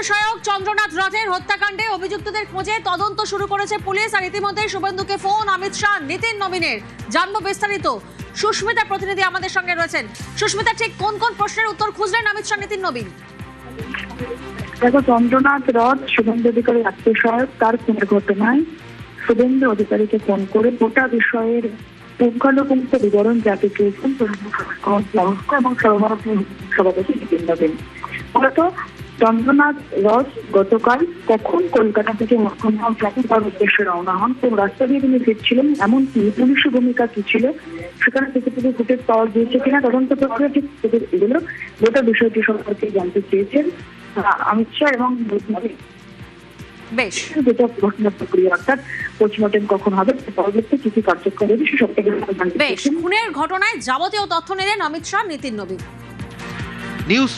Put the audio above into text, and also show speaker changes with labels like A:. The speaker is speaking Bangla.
A: সহায়ক চন্দ্রনাথ রথের হত্যাকাণ্ডে অভিযুক্তদের খোঁজে তদন্ত শুরু করেছে পুলিশ। আর ইতিমধ্যে শুভেন্দুকে ফোন অমিত শাহ, নীতিন নবীনের। জানবো বিস্তারিত। সুস্মিতা প্রতিনিধি আমাদের সঙ্গে রয়েছেন। সুস্মিতা, ঠিক কোন কোন প্রশ্নের উত্তর খুঁজলেন অমিত শাহ, নীতিন নবীন?
B: দেখো, চন্দ্রনাথ রথ শুভেন্দু অধিকারীর আত্মীয় সহায়ক, তার খুনের ঘটনায় শুভেন্দু অধিকারীকে ফোন করে গোটা বিষয়ের পুঙ্খানুপুঙ্খ বিবরণ যাতে চেয়েছেন এবং সর্বভারতীয় সভাপতি নীতিন নবীন। মূলত চন্দ্রনাথ রথ গতকাল কখন কলকাতা থেকে মুখ্যমন্ত্রী ট্রাফিক করার উদ্দেশ্যে রওনা হন, কোন রাস্তা দিয়ে তিনি ফিরছিলেন, এমনকি পুলিশের ভূমিকা কি ছিল, সেখানে সিসিটিভি ফুটেজ পাওয়া গিয়েছে কিনা, তদন্ত প্রক্রিয়া ঠিক এগুলো গোটা বিষয়টি সম্পর্কে জানতে চেয়েছেন অমিত শাহ এবং
A: বেশ,
B: যেটা ঘটনার প্রক্রিয়া অর্থাৎ পোস্টমর্টেম কখন হবে, পরবর্তী কি কি কার্যক্রম হবে সেসব থেকে জানতে
A: বেশ। খুনের ঘটনায় যাবতীয় তথ্য নিলেন অমিত শাহ, নীতিন নবীন।
C: নিউজ